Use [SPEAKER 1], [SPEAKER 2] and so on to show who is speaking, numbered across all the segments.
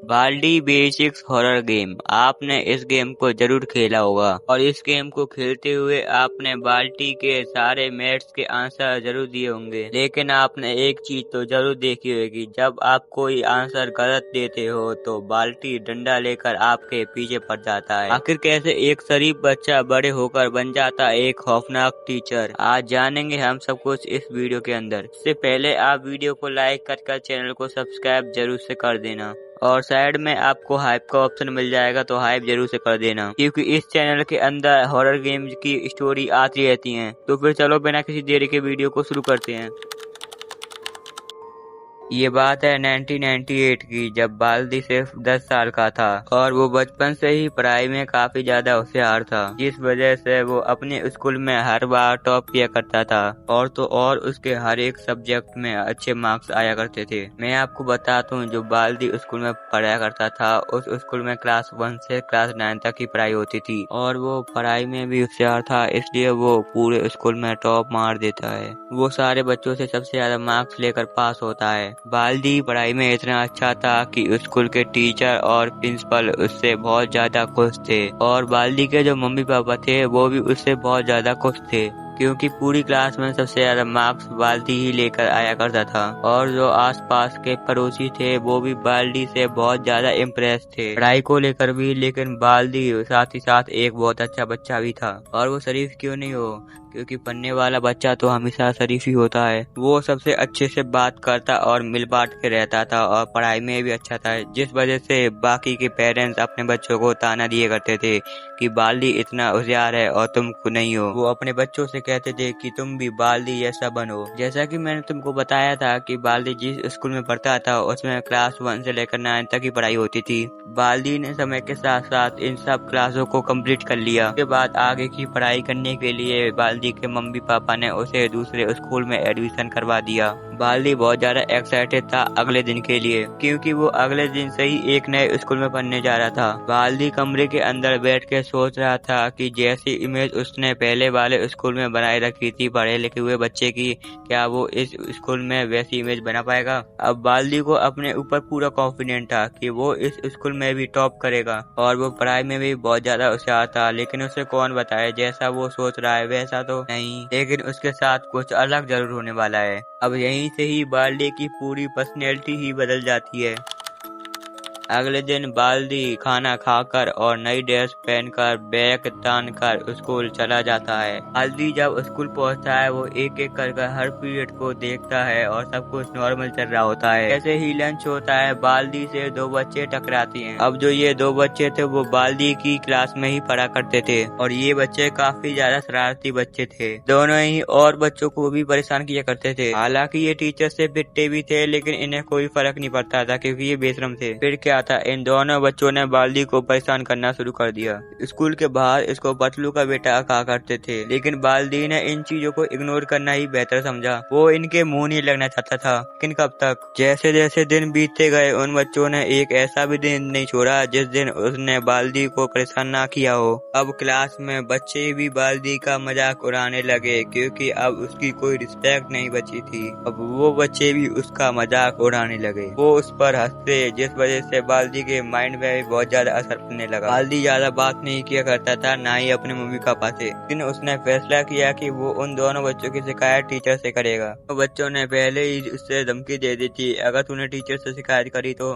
[SPEAKER 1] बाल्डी basics horror game. आपने इस game को जरूर खेला होगा और इस गेम को खेलते हुए आपने बाल्टी के सारे मैथ्स के आंसर जरूर दिए होंगे, लेकिन आपने एक चीज तो जरूर देखी होगी, जब आप कोई आंसर गलत देते हो तो बाल्टी डंडा लेकर आपके पीछे पड़ जाता है। आखिर कैसे एक शरीफ बच्चा बड़े होकर बन जाता है एक खौफनाक टीचर, आज जानेंगे हम सब कुछ इस वीडियो के अंदर। इससे पहले आप वीडियो को लाइक कर चैनल को सब्सक्राइब जरूर से कर देना और साइड में आपको हाइप का ऑप्शन मिल जाएगा, तो हाइप जरूर से कर देना, क्योंकि इस चैनल के अंदर हॉरर गेम्स की स्टोरी आती रहती हैं। तो फिर चलो बिना किसी देरी के वीडियो को शुरू करते हैं। ये बात है 1998 की, जब बाल्दी सिर्फ 10 साल का था और वो बचपन से ही पढ़ाई में काफी ज्यादा होशियार था, जिस वजह से वो अपने स्कूल में हर बार टॉप किया करता था और तो और उसके हर एक सब्जेक्ट में अच्छे मार्क्स आया करते थे। मैं आपको बताता हूँ, जो बाल्दी स्कूल में पढ़ाया करता था उस स्कूल में क्लास 1 से क्लास 9 तक की पढ़ाई होती थी और वो पढ़ाई में भी होशियार था, इसलिए वो पूरे स्कूल में टॉप मार देता है। वो सारे बच्चों से सबसे ज्यादा मार्क्स लेकर पास होता है। बाल्दी पढ़ाई में इतना अच्छा था कि स्कूल के टीचर और प्रिंसिपल उससे बहुत ज्यादा खुश थे और बाल्दी के जो मम्मी पापा थे वो भी उससे बहुत ज्यादा खुश थे, क्योंकि पूरी क्लास में सबसे ज्यादा मार्क्स बाल्दी ही लेकर आया करता था और जो आसपास के पड़ोसी थे वो भी बाल्दी से बहुत ज्यादा इम्प्रेस थे पढ़ाई को लेकर भी। लेकिन बाल्दी साथ ही साथ एक बहुत अच्छा बच्चा भी था, और वो शरीफ क्यों नहीं हो, क्योंकि पढ़ने वाला बच्चा तो हमेशा शरीफ ही होता है। वो सबसे अच्छे से बात करता और मिल बांट के रहता था और पढ़ाई में भी अच्छा था, जिस वजह से बाकी के पेरेंट्स अपने बच्चों को ताना दिए करते थे कि बाल्दी इतना होशियार है और तुम नहीं हो। वो अपने बच्चों से कहते थे कि तुम भी बाल्दी जैसा बनो। जैसा कि मैंने तुमको बताया था कि बाल्दी जिस स्कूल में पढ़ता था उसमें क्लास 1 से लेकर 9 तक की पढ़ाई होती थी। बाल्दी ने समय के साथ साथ इन सब क्लासों को कंप्लीट कर लिया। उसके बाद आगे की पढ़ाई करने के लिए बाल्दी के मम्मी पापा ने उसे दूसरे स्कूल में एडमिशन करवा दिया। बाल्दी बहुत ज्यादा एक्साइटेड था अगले दिन के लिए, क्योंकि वो अगले दिन से ही एक नए स्कूल में पढ़ने जा रहा था। बाल्दी कमरे के अंदर बैठ के सोच रहा था कि जैसी इमेज उसने पहले वाले स्कूल में बनाए रखी थी पढ़े लिखे हुए बच्चे की, क्या वो इस स्कूल में वैसी इमेज बना पाएगा। अब बाल्दी को अपने ऊपर पूरा कॉन्फिडेंट था कि वो इस स्कूल में भी टॉप करेगा और वो पढ़ाई में भी बहुत ज्यादा होशियार था। लेकिन उसे कौन बताए, जैसा वो सोच रहा है वैसा तो नहीं, लेकिन उसके साथ कुछ अलग जरूर होने वाला है। अब यहीं से ही बाल्दी की पूरी पर्सनैलिटी ही बदल जाती है। अगले दिन बाल्दी खाना खाकर और नई ड्रेस पहनकर बैग तानकर स्कूल चला जाता है। बाल्दी जब स्कूल पहुंचता है वो एक एक कर हर पीरियड को देखता है और सब कुछ नॉर्मल चल रहा होता है। जैसे ही लंच होता है बाल्दी से 2 बच्चे टकराते हैं। अब जो ये 2 बच्चे थे वो बाल्दी की क्लास में ही पढ़ा करते थे और ये बच्चे काफी ज्यादा शरारती बच्चे थे। दोनों ही और बच्चों को भी परेशान किया करते थे। हालांकि ये टीचर से पिटते भी थे, लेकिन इन्हें कोई फर्क नहीं पड़ता था क्योंकि ये बेशरम थे। फिर क्या था, इन दोनों बच्चों ने बाल्दी को परेशान करना शुरू कर दिया। स्कूल के बाहर इसको पतलू का बेटा कहा करते थे, लेकिन बाल्दी ने इन चीजों को इग्नोर करना ही बेहतर समझा। वो इनके मुंह नहीं लगना चाहता था। लेकिन कब तक, जैसे जैसे दिन बीतते गए उन बच्चों ने एक ऐसा भी दिन नहीं छोड़ा जिस दिन उसने बाल्दी को परेशान ना किया हो। अब क्लास में बच्चे भी बाल्दी का मजाक उड़ाने लगे, क्योंकि अब उसकी कोई रिस्पेक्ट नहीं बची थी। अब वो बच्चे भी उसका मजाक उड़ाने लगे, वो उस पर हंसते, जिस वजह से बाल्दी के माइंड में भी बहुत ज्यादा असर पड़ने लगा। बाल्दी ज्यादा बात नहीं किया करता था, ना ही अपने मम्मी पापा से, लेकिन उसने फैसला किया कि वो उन दोनों बच्चों की शिकायत टीचर से करेगा। तो बच्चों ने पहले ही उससे धमकी दे दी थी, अगर तूने टीचर से शिकायत करी तो।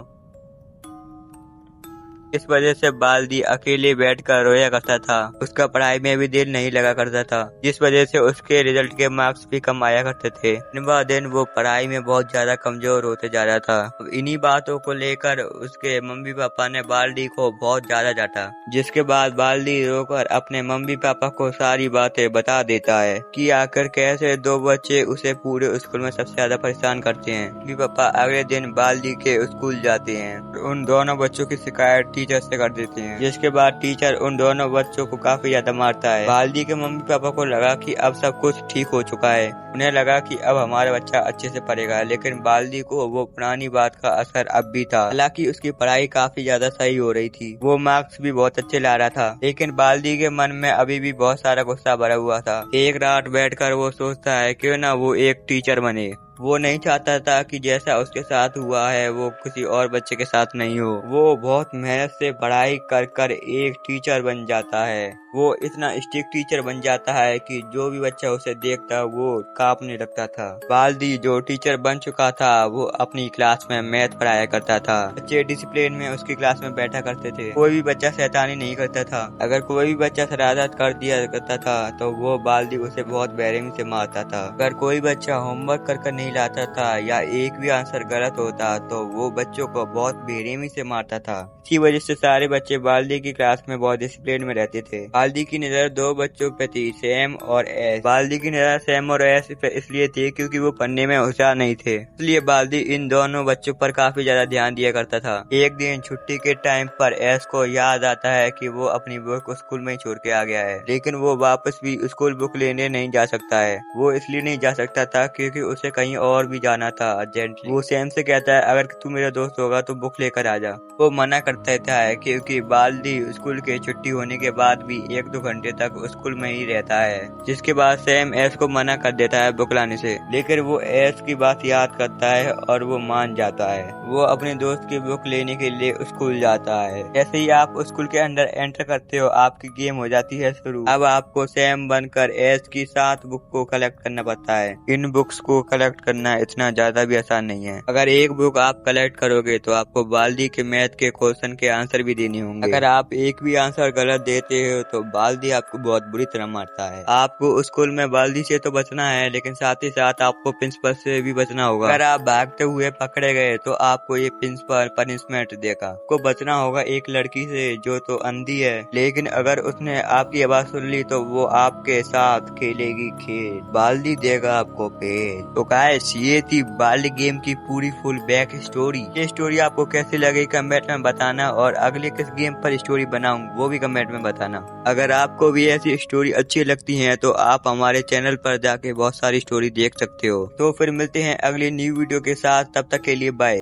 [SPEAKER 1] इस वजह से बाल्दी अकेले बैठकर रोया करता था। उसका पढ़ाई में भी दिल नहीं लगा करता था, जिस वजह से उसके रिजल्ट के मार्क्स भी कम आया करते थे। दिन ब दिन वो पढ़ाई में बहुत ज्यादा कमजोर होते जा रहा था। इन्हीं बातों को लेकर उसके मम्मी पापा ने बाल्दी को बहुत ज्यादा डांटा, जिसके बाद बाल्दी रोकर अपने मम्मी पापा को सारी बातें बता देता है कि आखिर कैसे 2 बच्चे उसे पूरे स्कूल में सबसे ज्यादा परेशान करते हैं। मम्मी पापा अगले दिन बाल्दी के स्कूल जाते हैं, उन दोनों बच्चों की शिकायत टीचर से कर देते हैं, जिसके बाद टीचर उन दोनों बच्चों को काफी ज्यादा मारता है। बाल्दी के मम्मी पापा को लगा कि अब सब कुछ ठीक हो चुका है, उन्हें लगा कि अब हमारा बच्चा अच्छे से पढ़ेगा, लेकिन बाल्दी को वो पुरानी बात का असर अब भी था। हालांकि उसकी पढ़ाई काफी ज्यादा सही हो रही थी, वो मार्क्स भी बहुत अच्छे ला रहा था, लेकिन बाल्दी के मन में अभी भी बहुत सारा गुस्सा भरा हुआ था। एक रात बैठकर वो सोचता है क्यों ना वो एक टीचर बने। वो नहीं चाहता था कि जैसा उसके साथ हुआ है वो किसी और बच्चे के साथ नहीं हो। वो बहुत मेहनत से पढ़ाई कर कर एक टीचर बन जाता है। वो इतना स्ट्रिक्ट टीचर बन जाता है कि जो भी बच्चा उसे देखता वो कांपने लगता था। बाल्दी जो टीचर बन चुका था वो अपनी क्लास में मैथ पढ़ाया करता था। बच्चे डिसिप्लिन में उसकी क्लास में बैठा करते थे। कोई भी बच्चा शैतानी नहीं करता था। अगर कोई भी बच्चा शरारत कर दिया करता था तो वो बाल्दी उसे बहुत बेरहमी से मारता था। अगर कोई बच्चा होमवर्क कर नहीं लाता था या एक भी आंसर गलत होता तो वो बच्चों को बहुत बेरहमी से मारता था। इसी वजह से सारे बच्चे बाल्दी की क्लास में बहुत डिसिप्लिन में रहते थे। बाल्दी की नजर दो बच्चों पे थी, सैम और एस। बाल्दी की नजर सैम और एस पे इसलिए थी क्योंकि वो पढ़ने में होशियार नहीं थे, इसलिए बाल्दी इन दोनों बच्चों पर काफी ज्यादा ध्यान दिया करता था। एक दिन छुट्टी के टाइम पर एस को याद आता है कि वो अपनी बुक स्कूल में ही छोड़ के आ गया है, लेकिन वो वापस भी स्कूल बुक लेने नहीं जा सकता है। वो इसलिए नहीं जा सकता था क्योंकि उसे कहीं और भी जाना था अर्जेंटली। वो सैम से कहता है अगर तू मेरा दोस्त होगा तो बुक लेकर आ जा। वो मना करता है क्योंकि बाल्दी स्कूल के छुट्टी होने के बाद भी 1-2 घंटे तक स्कूल में ही रहता है, जिसके बाद सैम एस को मना कर देता है बुक लाने से। लेकिन वो एस की बात याद करता है और वो मान जाता है। वो अपने दोस्त की बुक लेने के लिए स्कूल जाता है। जैसे ही आप स्कूल के अंदर एंटर करते हो आपकी गेम हो जाती है शुरू। अब आपको सैम बनकर एस की 7 बुक को कलेक्ट करना पड़ता है। इन बुक्स को कलेक्ट करना इतना ज्यादा भी आसान नहीं है। अगर एक बुक आप कलेक्ट करोगे तो आपको बाल्दी के मैथ के क्वेश्चन के आंसर भी देने होंगे। अगर आप एक भी आंसर गलत देते हो तो बाल्दी आपको बहुत बुरी तरह मारता है। आपको स्कूल में बाल्दी से तो बचना है, लेकिन साथ ही साथ आपको प्रिंसिपल से भी बचना होगा। अगर आप भागते हुए पकड़े गए तो आपको ये प्रिंसिपल पनिशमेंट देगा। आपको बचना होगा एक लड़की से जो तो अंधी है, लेकिन अगर उसने आपकी आवाज सुन ली तो वो आपके साथ खेलेगी खेल। बाल्दी देगा आपको पेल। तो गाइस ये थी बाल्दी गेम की पूरी फुल बैक स्टोरी। ये स्टोरी आपको कैसी लगी कमेंट में बताना, और अगले किस गेम पर स्टोरी बनाऊं वो भी कमेंट में बताना। अगर आपको भी ऐसी स्टोरी अच्छी लगती है तो आप हमारे चैनल पर जाके बहुत सारी स्टोरी देख सकते हो। तो फिर मिलते हैं अगली न्यू वीडियो के साथ, तब तक के लिए बाय।